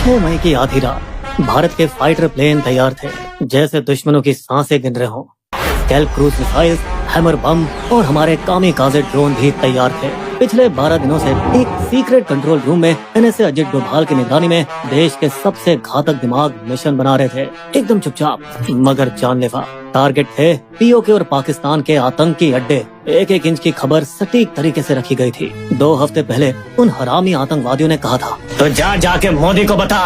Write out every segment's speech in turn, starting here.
6 मई की आधी रात भारत के फाइटर प्लेन तैयार थे, जैसे दुश्मनों की सांसें गिन रहे हों। स्केल्प क्रूज मिसाइल्स, हैमर बम और हमारे कामिकाज़े ड्रोन भी तैयार थे। पिछले 12 दिनों से एक सीक्रेट कंट्रोल रूम में NSA अजित डोभाल की निगरानी में देश के सबसे घातक दिमाग मिशन बना रहे थे, एकदम चुपचाप मगर जानलेवा। टारगेट थे POK और पाकिस्तान के आतंकी अड्डे। एक एक इंच की खबर सटीक तरीके से रखी गई थी। 2 हफ्ते पहले उन हरामी आतंकवादियों ने कहा था, तो जाके मोदी को बता।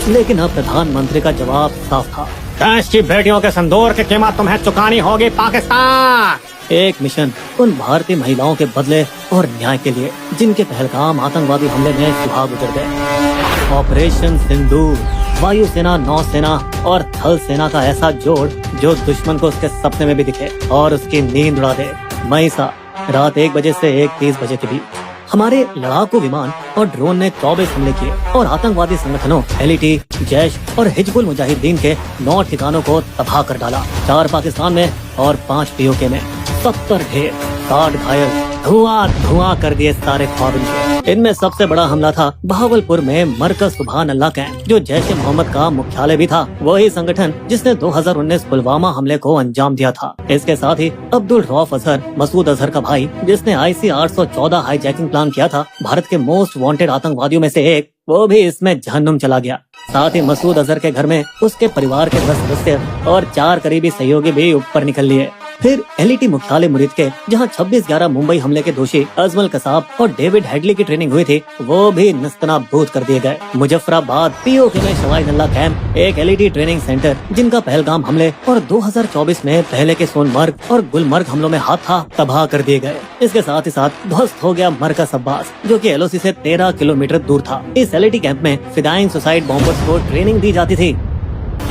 लेकिन अब प्रधानमंत्री का जवाब साफ था, देश की बेटियों के संदूर की कीमत तुम्हें चुकानी होगी पाकिस्तान। एक मिशन उन भारतीय महिलाओं के बदले और न्याय के लिए, जिनके पहलगाम आतंकवादी हमले में सुहाग उतर गए। ऑपरेशन सिंदूर, वायुसेना, नौसेना और थल सेना का ऐसा जोड़ जो दुश्मन को उसके सपने में भी दिखे और उसकी नींद उड़ा दे। मई सा रात 1 बजे से 1:30 बजे के बीच हमारे लड़ाकू विमान और ड्रोन ने 24 हमले किए और आतंकवादी संगठनों LET, जैश और हिजबुल मुजाहिदीन के 9 ठिकानों को तबाह कर डाला। 4 पाकिस्तान में और 5 POK में। 70 ढेर, 60 घायल, धुआं कर दिए सारे ख्वाब इनके। इनमें सबसे बड़ा हमला था बहावलपुर में मरकज सुभान अल्लाह कैंप, जो जैश ए मोहम्मद का मुख्यालय भी था। वही संगठन जिसने 2019 पुलवामा हमले को अंजाम दिया था। इसके साथ ही अब्दुल रऊफ अजहर, मसूद अजहर का भाई, जिसने IC 814 हाईजैकिंग प्लान किया था, भारत के मोस्ट वांटेड आतंकवादियों में से एक, वो भी इसमें जहन्नुम चला गया। साथ ही मसूद अजहर के घर में उसके परिवार के 10 सदस्य और 4 करीबी सहयोगी भी ऊपर निकल लिए। फिर LET मुख्यालय मुरीद के, जहां 26/11 मुंबई हमले के दोषी अजमल कसाब और डेविड हेडली की ट्रेनिंग हुई थी, वो भी नस्तनाबूद कर दिए गए। मुजफ्फराबाद POK में शवाईद अल्लाह कैंप, एक LET ट्रेनिंग सेंटर जिनका पहलगाम हमले और 2024 में पहले के सोनमर्ग और गुलमर्ग हमलों में हाथ था, तबाह कर दिए गए। इसके साथ ही साथ ध्वस्त हो गया मरकज अब्बास, जो कि LOC से 13 किलोमीटर दूर था। इस LET कैंप में फिदाइन सुसाइड बॉम्बर्स को ट्रेनिंग दी जाती थी।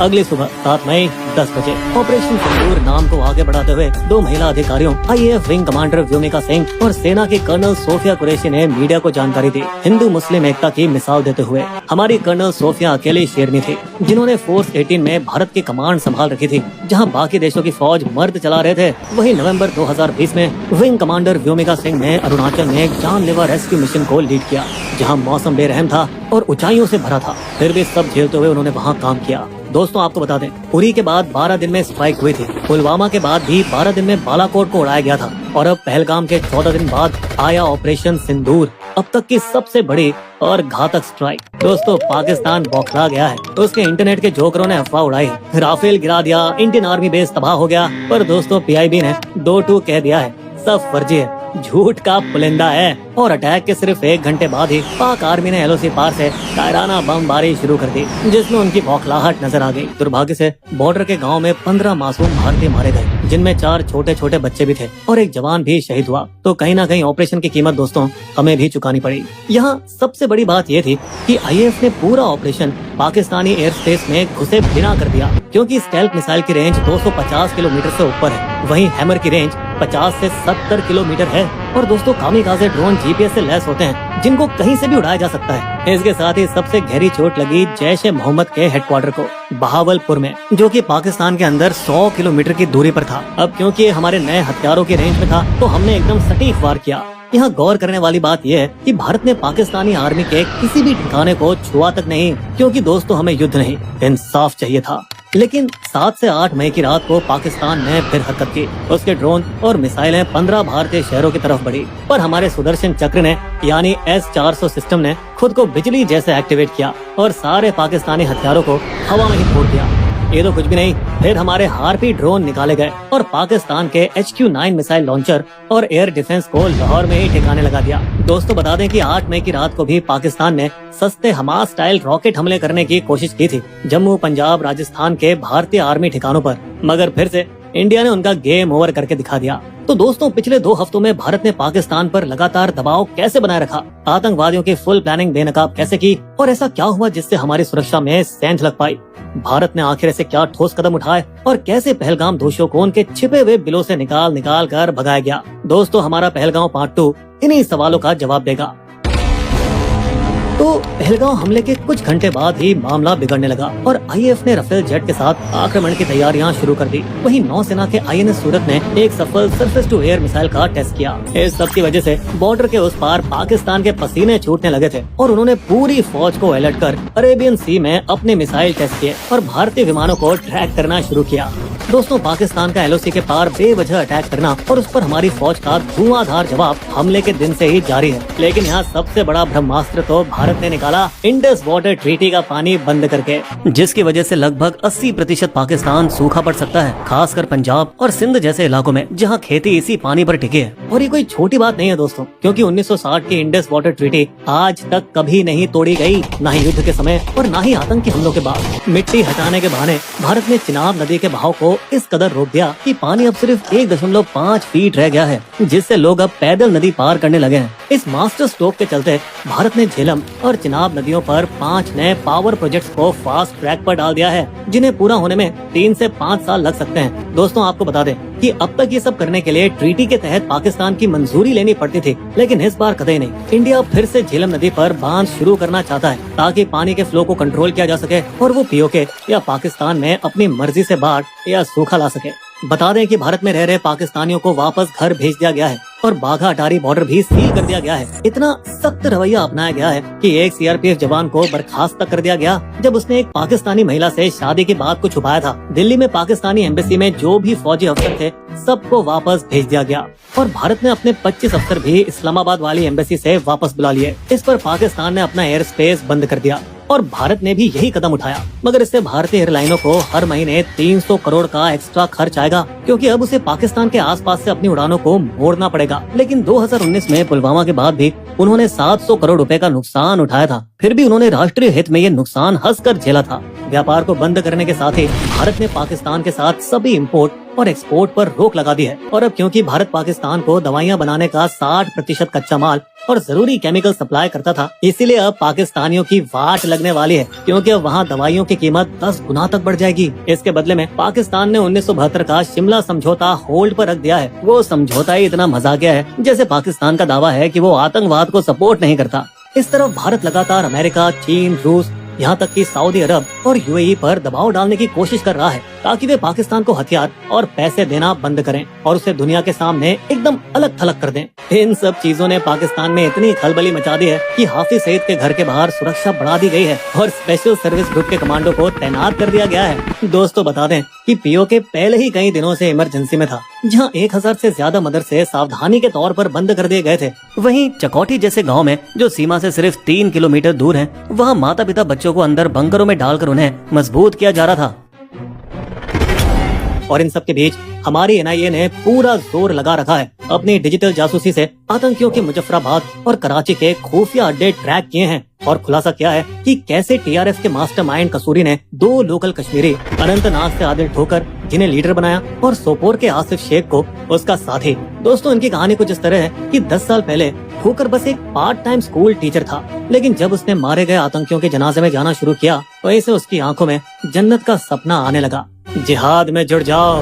अगली सुबह 7 मई 10 बजे ऑपरेशन सिंदूर नाम को आगे बढ़ाते हुए 2 महिला अधिकारियों IAF wing commander Vyomika Singh और सेना की कर्नल सोफिया कुरैशी ने मीडिया को जानकारी दी, हिंदू मुस्लिम एकता की मिसाल देते हुए। हमारी कर्नल सोफिया अकेली शेरनी थी, जिन्होंने फोर्स 18 में भारत की कमांड संभाल रखी थी, जहां बाकी देशों की फौज मर्द चला रहे थे। वही नवंबर 2020 में विंग कमांडर व्योमिका सिंह ने अरुणाचल में एक जानलेवा रेस्क्यू मिशन को लीड किया, जहाँ मौसम बेरहम था और ऊंचाइयों से भरा था। फिर भी सब झेलते हुए उन्होंने वहाँ काम किया। दोस्तों, आपको बता दें, उरी के बाद 12 दिन में स्ट्राइक हुई थी। पुलवामा के बाद भी 12 दिन में बालाकोट को उड़ाया गया था और अब पहलगाम के 14 दिन बाद आया ऑपरेशन सिंदूर, अब तक की सबसे बड़ी और घातक स्ट्राइक। दोस्तों, पाकिस्तान बौखला गया है। उसके इंटरनेट के जोकरों ने अफवाह उड़ाई, राफेल गिरा दिया, इंडियन आर्मी बेस तबाह हो गया। पर दोस्तों, PIB ने 2-2 कह दिया है, सब फर्जी है, झूठ का पुलिंदा है। और अटैक के सिर्फ 1 घंटे बाद ही पाक आर्मी ने LOC पार से कायराना बमबारी शुरू कर दी, जिसमें उनकी बौखलाहट नजर आ गई। दुर्भाग्य से बॉर्डर के गांव में 15 मासूम भारतीय मारे गए, जिनमें 4 छोटे छोटे बच्चे भी थे और एक जवान भी शहीद हुआ। तो कहीं ना कहीं ऑपरेशन की कीमत दोस्तों हमें भी चुकानी पड़ी। यहाँ सबसे बड़ी बात ये थी कि IAF ने पूरा ऑपरेशन पाकिस्तानी एयर स्पेस में घुसे बिना कर दिया, क्योंकि स्टेल्थ मिसाइल की रेंज 250 किलोमीटर से ऊपर है। वहीं हैमर की रेंज 50 से 70 किलोमीटर है। और दोस्तों, कामिकाज़े ड्रोन GPS से लैस होते हैं, जिनको कहीं से भी उड़ाया जा सकता है। इसके साथ ही सबसे गहरी चोट लगी जैश ए मोहम्मद के हेडक्वार्टर को बहावलपुर में, जो कि पाकिस्तान के अंदर 100 किलोमीटर की दूरी पर था। अब क्योंकि ये हमारे नए हथियारों की रेंज में था, तो हमने एकदम सटीक वार किया। यहाँ गौर करने वाली बात यह है कि भारत ने पाकिस्तानी आर्मी के किसी भी ठिकाने को छुआ तक नहीं, क्योंकि दोस्तों हमें युद्ध नहीं, इंसाफ चाहिए था। लेकिन 7 से 8 मई की रात को पाकिस्तान ने फिर हरकत की। उसके ड्रोन और मिसाइलें 15 भारतीय शहरों की तरफ बढ़ी, पर हमारे सुदर्शन चक्र ने यानी S-400 सिस्टम ने खुद को बिजली जैसे एक्टिवेट किया और सारे पाकिस्तानी हथियारों को हवा में ही फोड़ दिया। ये तो कुछ भी नहीं, फिर हमारे हार्पी ड्रोन निकाले गए और पाकिस्तान के HQ-9 मिसाइल लॉन्चर और एयर डिफेंस को लाहौर में ही ठिकाने लगा दिया। दोस्तों, बता दें कि 8 मई की रात को भी पाकिस्तान ने सस्ते हमास स्टाइल रॉकेट हमले करने की कोशिश की थी जम्मू, पंजाब, राजस्थान के भारतीय आर्मी ठिकानों पर, मगर फिर से इंडिया ने उनका गेम ओवर करके दिखा दिया। तो दोस्तों, पिछले 2 हफ्तों में भारत ने पाकिस्तान पर लगातार दबाव कैसे बनाए रखा, आतंकवादियों की फुल प्लानिंग बेनकाब कैसे की, और ऐसा क्या हुआ जिससे हमारी सुरक्षा में सेंध लग पाई। भारत ने आखिर ऐसे क्या ठोस कदम उठाए और कैसे पहलगाम दोषियों को उनके छिपे हुए बिलों से निकाल कर भगाया गया। दोस्तों, हमारा पहलगाम पार्ट 2 इन्हीं सवालों का जवाब देगा। तो पहलगांव हमले के कुछ घंटे बाद ही मामला बिगड़ने लगा और आईएएफ ने राफेल जेट के साथ आक्रमण की तैयारियां शुरू कर दी। वहीं नौसेना के आईएनएस सूरत ने एक सफल सरफेस टू एयर मिसाइल का टेस्ट किया। इस सब की वजह से बॉर्डर के उस पार पाकिस्तान के पसीने छूटने लगे थे और उन्होंने पूरी फौज को अलर्ट कर अरेबियन सी में अपने मिसाइल टेस्ट किए और भारतीय विमानों को ट्रैक करना शुरू किया। दोस्तों, पाकिस्तान का एलओसी के पार बेवजह अटैक करना और उस पर हमारी फौज का धुआंधार जवाब हमले के दिन से ही जारी है। लेकिन यहाँ सबसे बड़ा ब्रह्मास्त्र तो भारत ने निकाला इंडस वाटर ट्रीटी का पानी बंद करके, जिसकी वजह से लगभग 80% पाकिस्तान सूखा पड़ सकता है, खासकर पंजाब और सिंध जैसे इलाकों में जहाँ खेती इसी पानी पर टिकी है। और ये कोई छोटी बात नहीं है दोस्तों, क्योंकि 1960 की इंडस वाटर ट्रीटी आज तक कभी नहीं तोड़ी गई, न ही युद्ध के समय और न ही आतंकी हमलों के बाद। मिट्टी हटाने के बहाने भारत ने चिनाब नदी के बहाव को इस कदर रोक दिया कि पानी अब सिर्फ 1.5 फीट रह गया है, जिससे लोग अब पैदल नदी पार करने लगे हैं। इस मास्टर स्ट्रोक के चलते भारत ने झेलम और चिनाब नदियों पर 5 नए पावर प्रोजेक्ट्स को फास्ट ट्रैक पर डाल दिया है, जिन्हें पूरा होने में 3 से 5 साल लग सकते हैं। दोस्तों, आपको बता दें कि अब तक ये सब करने के लिए ट्रीटी के तहत पाकिस्तान की मंजूरी लेनी पड़ती थी, लेकिन इस बार कतई नहीं। इंडिया फिर से झेलम नदी पर बांध शुरू करना चाहता है ताकि पानी के फ्लो को कंट्रोल किया जा सके और वो पीओके या पाकिस्तान में अपनी मर्जी से बाढ़ या सूखा ला सके। बता दें कि भारत में रह रहे पाकिस्तानियों को वापस घर भेज दिया गया है और बाघा अटारी बॉर्डर भी सील कर दिया गया है। इतना सख्त रवैया अपनाया गया है कि एक सीआरपीएफ जवान को बर्खास्त तक कर दिया गया जब उसने एक पाकिस्तानी महिला से शादी की बात को छुपाया था। दिल्ली में पाकिस्तानी एम्बेसी में जो भी फौजी अफसर थे सबको वापस भेज दिया गया और भारत ने अपने 25 अफसर भी इस्लामाबाद वाली एम्बेसी से वापस बुला लिए। इस पर पाकिस्तान ने अपना एयर स्पेस बंद कर दिया और भारत ने भी यही कदम उठाया, मगर इससे भारतीय एयरलाइनों को हर महीने 300 करोड़ का एक्स्ट्रा खर्च आएगा, क्योंकि अब उसे पाकिस्तान के आसपास से अपनी उड़ानों को मोड़ना पड़ेगा। लेकिन 2019 में पुलवामा के बाद भी उन्होंने 700 करोड़ रुपए का नुकसान उठाया था, फिर भी उन्होंने राष्ट्रीय हित में ये नुकसान हंसकर झेला था। व्यापार को बंद करने के साथ ही भारत ने पाकिस्तान के साथ सभी इम्पोर्ट और एक्सपोर्ट पर रोक लगा दी है। और अब क्योंकि भारत पाकिस्तान को दवाइयां बनाने का 60% कच्चा माल और जरूरी केमिकल सप्लाई करता था, इसीलिए अब पाकिस्तानियों की वाट लगने वाली है, क्योंकि अब वहाँ दवाइयों की कीमत 10 गुना तक बढ़ जाएगी। इसके बदले में पाकिस्तान ने 1972 का शिमला समझौता होल्ड पर रख दिया है। वो समझौता ही इतना मजाकिया है जैसे पाकिस्तान का दावा है कि वो आतंकवाद को सपोर्ट नहीं करता। इस तरफ भारत लगातार अमेरिका, चीन, रूस, यहाँ तक कि सऊदी अरब और यूएई पर दबाव डालने की कोशिश कर रहा है ताकि वे पाकिस्तान को हथियार और पैसे देना बंद करें और उसे दुनिया के सामने एकदम अलग थलग कर दें। इन सब चीजों ने पाकिस्तान में इतनी खलबली मचा दी है कि हाफिज सईद के घर के बाहर सुरक्षा बढ़ा दी गई है और स्पेशल सर्विस ग्रुप के कमांडो को तैनात कर दिया गया है। दोस्तों, बता दें कि पीओके पहले ही कई दिनों से इमरजेंसी में था, जहां 1000 से ज्यादा मदरसे सावधानी के तौर पर बंद कर दिए गए थे। वहीं चकोटी जैसे गांव में, जो सीमा से सिर्फ 3 किलोमीटर दूर है, वहां माता पिता बच्चों को अंदर बंकरों में डालकर उन्हें मजबूत किया जा रहा था। और इन सब के बीच हमारी एनआईए ने पूरा जोर लगा रखा है अपनी डिजिटल जासूसी से आतंकियों के मुजफ्फराबाद और कराची के खुफिया अड्डे ट्रैक किए हैं और खुलासा किया है कि कैसे टीआरएस के मास्टरमाइंड कसूरी ने 2 लोकल कश्मीरी अनंतनाग से आदिल ठोकर जिन्हें लीडर बनाया और सोपोर के आसिफ शेख को उसका साथी। दोस्तों, इनकी कहानी कुछ इस तरह है कि 10 साल पहले ठोकर बस एक पार्ट टाइम स्कूल टीचर था, लेकिन जब उसने मारे गए आतंकियों के जनाजे में जाना शुरू किया तो ऐसे उसकी आंखों में जन्नत का सपना आने लगा। जिहाद में जुड़ जाओ।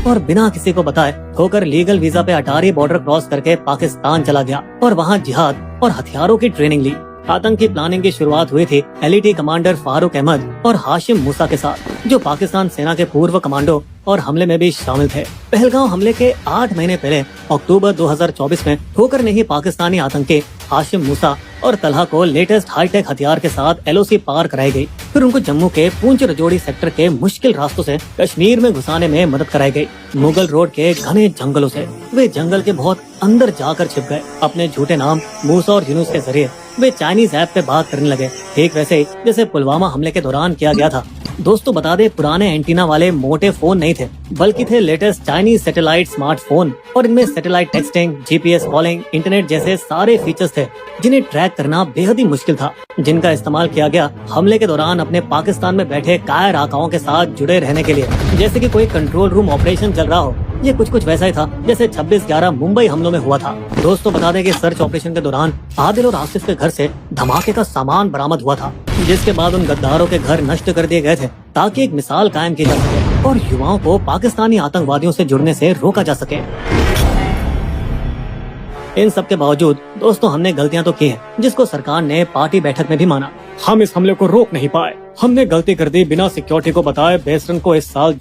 और बिना किसी को बताए ठोकर लीगल वीजा पे अटारी बॉर्डर क्रॉस करके पाकिस्तान चला गया और वहाँ जिहाद और हथियारों की ट्रेनिंग ली। आतंकी प्लानिंग की शुरुआत हुई थी एलईटी कमांडर फारूक अहमद और हाशिम मूसा के साथ, जो पाकिस्तान सेना के पूर्व कमांडो और हमले में भी शामिल थे। पहलगांव हमले के 8 महीने पहले अक्टूबर 2024 में ठोकर ने ही पाकिस्तानी आतंकी हाशिम मूसा और तलहा को लेटेस्ट हाईटेक हथियार के साथ एलओसी पार कराई गई। फिर उनको जम्मू के पूंछ रजौड़ी सेक्टर के मुश्किल रास्तों से कश्मीर में घुसाने में मदद कराई गई। मुगल रोड के घने जंगलों से वे जंगल के बहुत अंदर जाकर छिप गए। अपने झूठे नाम मूसा और यूनुस के जरिए वे चाइनीज ऐप पे बात करने लगे, ठीक वैसे ही जैसे पुलवामा हमले के दौरान किया गया था। दोस्तों, बता दे, पुराने एंटीना वाले मोटे फोन नहीं थे, बल्कि थे लेटेस्ट चाइनीज सैटेलाइट स्मार्टफोन और इनमें satellite texting, GPS calling, internet जैसे सारे फीचर्स थे जिन्हें ट्रैक करना बेहद ही मुश्किल था, जिनका इस्तेमाल किया गया हमले के दौरान अपने पाकिस्तान में बैठे कायर आकाओं के साथ जुड़े रहने के लिए, जैसे कि कोई कंट्रोल रूम ऑपरेशन चल रहा हो। ये कुछ वैसा ही था जैसे 26/11 मुंबई हमलों में हुआ था। दोस्तों, बता दें कि सर्च ऑपरेशन के दौरान आदिल और आसिफ के घर से धमाके का सामान बरामद हुआ था, जिसके बाद उन गद्दारों के घर नष्ट कर दिए गए थे ताकि एक मिसाल कायम की जा सके और युवाओं को पाकिस्तानी आतंकवादियों से जुड़ने से रोका जा सके। इन सब के बावजूद दोस्तों हमने गलतियां तो की हैं, जिसको सरकार ने पार्टी बैठक में भी माना। हम इस हमले को रोक नहीं पाए। हमने गलती कर दी बिना सिक्योरिटी को बताए। बेसरन को इस साल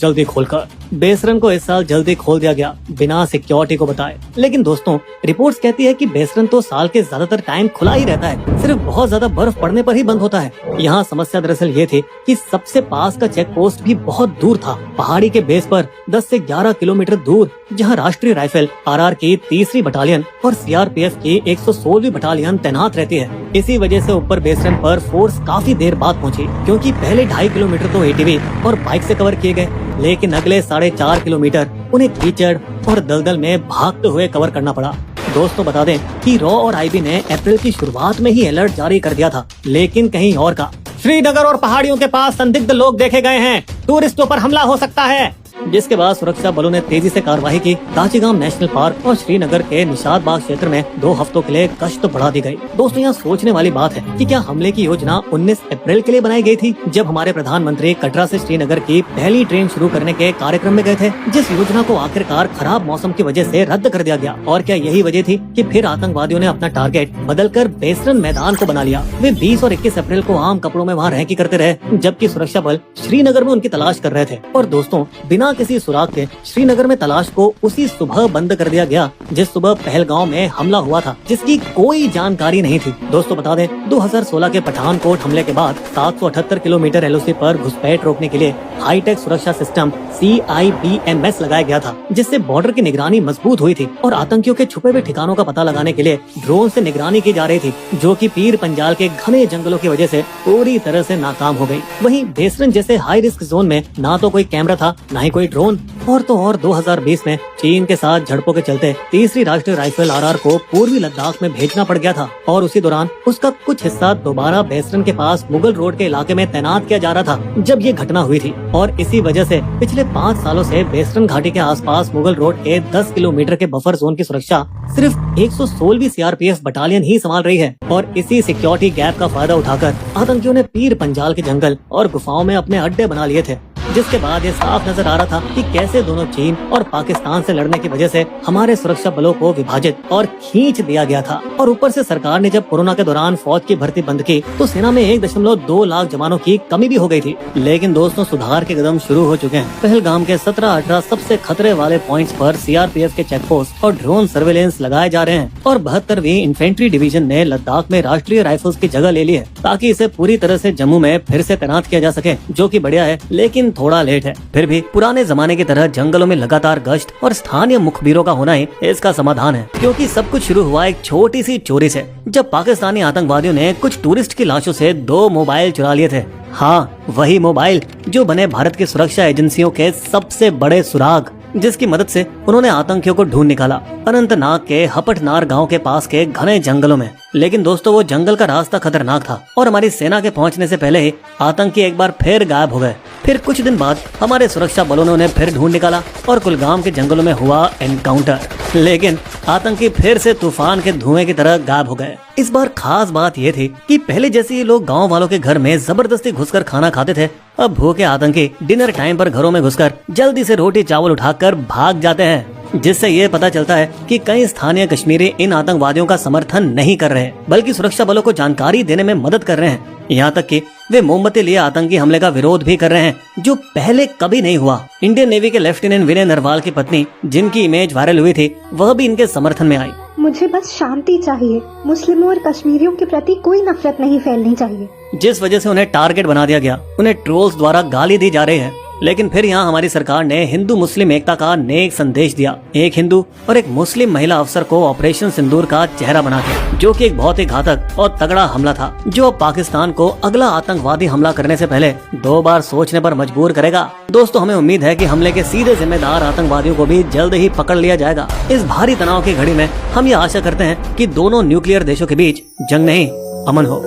जल्दी खोल दिया गया बिना सिक्योरिटी को बताए। लेकिन दोस्तों रिपोर्ट्स कहती है कि बेसरन तो साल के ज्यादातर टाइम खुला ही रहता है, सिर्फ बहुत ज्यादा बर्फ पड़ने पर ही बंद होता है। यहाँ समस्या दरअसल ये थी कि सबसे पास का चेक पोस्ट भी बहुत दूर था, पहाड़ी के बेस पर 10 से 11 किलोमीटर दूर, जहाँ राष्ट्रीय राइफल RR की 3री बटालियन और CRPF की 116वीं बटालियन तैनात रहती है। इसी वजह से ऊपर बेसरन पर फोर्स काफी देर बाद पहुंची, क्योंकि पहले 2.5 किलोमीटर तो ATV और बाइक से कवर किए गए, लेकिन अगले 4.5 किलोमीटर उन्हें कीचड़ और दलदल में भागते हुए कवर करना पड़ा। दोस्तों बता दें कि रॉ और IB ने अप्रैल की शुरुआत में ही अलर्ट जारी कर दिया था, लेकिन कहीं और का। श्रीनगर और पहाड़ियों के पास संदिग्ध लोग देखे गए हैं, टूरिस्टों पर हमला हो सकता है। जिसके बाद सुरक्षा बलों ने तेजी से कार्रवाई की। दाचिगाम नेशनल पार्क और श्रीनगर के निशात बाग क्षेत्र में 2 हफ्तों के लिए गश्त बढ़ा दी गई। दोस्तों यहाँ सोचने वाली बात है कि क्या हमले की योजना 19 अप्रैल के लिए बनाई गई थी, जब हमारे प्रधानमंत्री कटरा से श्रीनगर की पहली ट्रेन शुरू करने के कार्यक्रम में गए थे, जिस योजना को आखिरकार खराब मौसम की वजह से रद्द कर दिया गया। और क्या यही वजह थी कि फिर आतंकवादियों ने अपना टारगेट बदलकर बेसरन मैदान को बना लिया। वे 20 और 21 अप्रैल को आम कपड़ों में वहाँ रहकी करते रहे, जबकि सुरक्षा बल श्रीनगर में उनकी तलाश कर रहे थे। और दोस्तों बिना किसी सुराग के श्रीनगर में तलाश को उसी सुबह बंद कर दिया गया जिस सुबह पहलगांव में हमला हुआ था, जिसकी कोई जानकारी नहीं थी। दोस्तों बता दें 2016 के पठानकोट हमले के बाद 778 किलोमीटर LOC पर घुसपैठ रोकने के लिए हाईटेक सुरक्षा सिस्टम CIBMS लगाया गया था, जिससे बॉर्डर की निगरानी मजबूत हुई थी और आतंकियों के छुपे हुए ठिकानों का पता लगाने के लिए ड्रोन से निगरानी की जा रही थी, जो कि पीर पंजाल के घने जंगलों की वजह से पूरी तरह से नाकाम हो गई। वहीं बेसरन जैसे हाई रिस्क जोन में ना तो कोई कैमरा था, ना ही कोई ड्रोन। और तो और 2020 में चीन के साथ झड़पों के चलते 3री राष्ट्रीय राइफल RR को पूर्वी लद्दाख में भेजना पड़ गया था, और उसी दौरान उसका कुछ हिस्सा दोबारा बेसरन के पास मुगल रोड के इलाके में तैनात किया जा रहा था जब ये घटना हुई थी। और इसी वजह से पिछले 5 सालों से बेसरन घाटी के आसपास मुगल रोड के 10 किलोमीटर के बफर जोन की सुरक्षा सिर्फ 116वीं CRPF बटालियन ही संभाल रही है। और इसी सिक्योरिटी गैप का फायदा उठाकर आतंकियों ने पीर पंजाल के जंगल और गुफाओं में अपने अड्डे बना लिए थे, जिसके बाद ये साफ नजर आ रहा था कि कैसे दोनों चीन और पाकिस्तान से लड़ने की वजह से हमारे सुरक्षा बलों को विभाजित और खींच दिया गया था। और ऊपर से सरकार ने जब कोरोना के दौरान फौज की भर्ती बंद की तो सेना में 1.2 लाख जवानों की कमी भी हो गई थी। लेकिन दोस्तों सुधार के कदम शुरू हो चुके हैं। पहलगाम के 17-18 सबसे खतरे वाले पॉइंट्स पर CRPF के चेक पोस्ट और ड्रोन सर्वेलेंस लगाए जा रहे हैं, और 72वीं इन्फेंट्री डिवीजन ने लद्दाख में राष्ट्रीय राइफल्स की जगह ले ली है, ताकि इसे पूरी तरह से जम्मू में फिर से तैनात किया जा सके, जो कि बढ़िया है, लेकिन थोड़ा लेट है। फिर भी पुराने जमाने की तरह जंगलों में लगातार गश्त और स्थानीय मुखबिरों का होना ही इसका समाधान है, क्योंकि सब कुछ शुरू हुआ एक छोटी सी चोरी से, जब पाकिस्तानी आतंकवादियों ने कुछ टूरिस्ट की लाशों से 2 मोबाइल चुरा लिए थे। हाँ, वही मोबाइल जो बने भारत की सुरक्षा एजेंसियों के सबसे बड़े सुराग, जिसकी मदद से उन्होंने आतंकियों को ढूंढ निकाला अनंतनाग के हपटनार गांव के पास के घने जंगलों में। लेकिन दोस्तों वो जंगल का रास्ता खतरनाक था और हमारी सेना के पहुंचने से पहले ही आतंकी एक बार फिर गायब हो गए। फिर कुछ दिन बाद हमारे सुरक्षा बलों ने उन्हें फिर ढूंढ निकाला और कुलगाम के जंगलों में हुआ एनकाउंटर, लेकिन आतंकी फिर से तूफान के धुएं की तरह गायब हो गए। इस बार खास बात ये थी कि पहले जैसे ही लोग गांव वालों के घर में जबरदस्ती घुसकर खाना खाते थे, अब भूखे आतंकी डिनर टाइम पर घरों में घुसकर जल्दी से रोटी चावल उठाकर भाग जाते हैं, जिससे ये पता चलता है कि कई स्थानीय कश्मीरी इन आतंकवादियों का समर्थन नहीं कर रहे, बल्कि सुरक्षा बलों को जानकारी देने में मदद कर रहे हैं। यहाँ तक कि वे मोमबत्ती लिए आतंकी हमले का विरोध भी कर रहे हैं, जो पहले कभी नहीं हुआ। इंडियन नेवी के लेफ्टिनेंट विनय नरवाल की पत्नी, जिनकी इमेज वायरल हुई थी, वह भी इनके समर्थन में आई। मुझे बस शांति चाहिए, मुस्लिमों और कश्मीरियों के प्रति कोई नफरत नहीं फैलनी चाहिए। जिस वजह से उन्हें टारगेट बना दिया गया, उन्हें ट्रोल्स द्वारा गाली दी जा रही है। लेकिन फिर यहाँ हमारी सरकार ने हिंदू मुस्लिम एकता का नेक संदेश दिया, एक हिंदू और एक मुस्लिम महिला अफसर को ऑपरेशन सिंदूर का चेहरा बना के, जो कि एक बहुत ही घातक और तगड़ा हमला था, जो अब पाकिस्तान को अगला आतंकवादी हमला करने से पहले 2 बार सोचने पर मजबूर करेगा। दोस्तों हमें उम्मीद है कि हमले के सीधे जिम्मेदार आतंकवादियों को भी जल्द ही पकड़ लिया जाएगा। इस भारी तनाव की घड़ी में हम ये आशा करते हैं कि दोनों न्यूक्लियर देशों के बीच जंग नहीं, अमन हो।